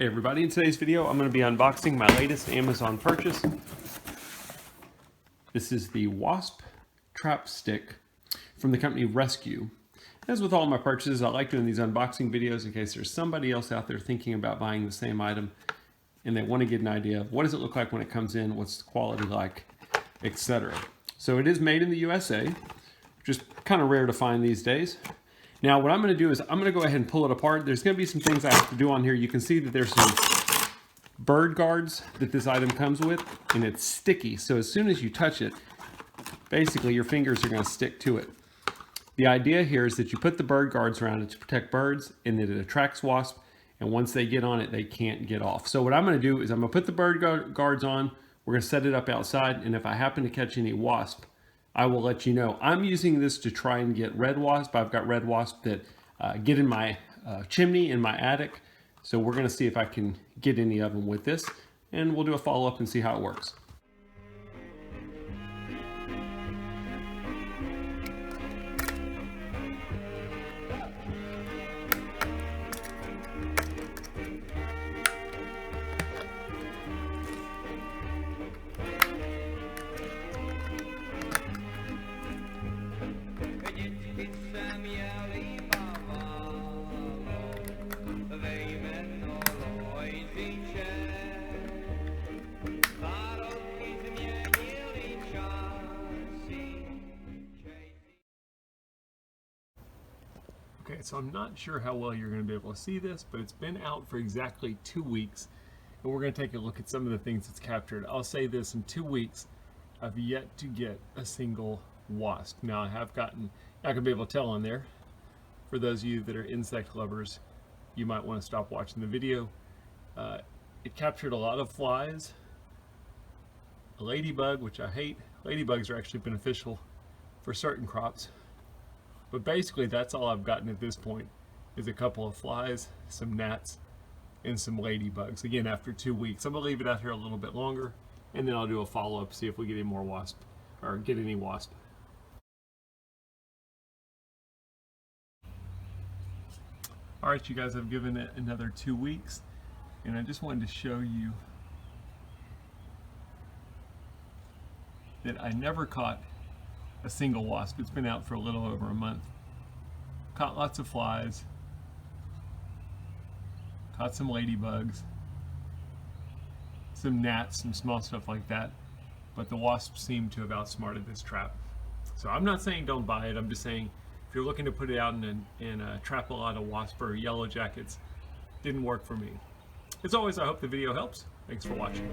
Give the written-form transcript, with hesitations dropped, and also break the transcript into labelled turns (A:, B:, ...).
A: Hey everybody, in today's video I'm going to be unboxing my latest Amazon purchase. This is the Wasp TrapStik from the company Rescue. As with all my purchases, I like doing these unboxing videos in case there's somebody else out there thinking about buying the same item and they want to get an idea of what does it look like when it comes in, what's the quality like, etc. So it is made in the USA, which is kind of rare to find these days. Now what I'm going to do is I'm going to go ahead and pull it apart. There's going to be some things I have to do on here. You can see that there's some bird guards that this item comes with, and it's sticky. So as soon as you touch it, basically your fingers are going to stick to it. The idea here is that you put the bird guards around it to protect birds, and that it attracts wasps, and once they get on it, they can't get off. So what I'm going to do is I'm going to put the bird guards on. We're going to set it up outside, and if I happen to catch any wasp, I will let you know. I'm using this to try and get red wasp. I've got red wasp that get in my chimney in my attic. So we're going to see if I can get any of them with this, and we'll do a follow-up and see how it works. Okay, so I'm not sure how well you're going to be able to see this, but it's been out for exactly 2 weeks, and we're going to take a look at some of the things it's captured. I'll say this, in 2 weeks, I've yet to get a single wasp. Now I have gotten, I can be able to tell on there, for those of you that are insect lovers, you might want to stop watching the video. It captured a lot of flies, a ladybug, which I hate. Ladybugs are actually beneficial for certain crops. But basically that's all I've gotten at this point, is a couple of flies, some gnats, and some ladybugs. Again, after 2 weeks. I'm going to leave it out here a little bit longer, and then I'll do a follow-up, see if we get any more wasp, or get any wasp. Alright you guys, I've given it another 2 weeks, and I just wanted to show you that I never caught a single wasp. It's been out for a little over a month. Caught lots of flies, caught some ladybugs, some gnats, some small stuff like that, but the wasps seem to have outsmarted this trap. So I'm not saying don't buy it, I'm just saying if you're looking to put it out and trap a lot of wasp or yellow jackets, didn't work for me. As always, I hope the video helps. Thanks for watching.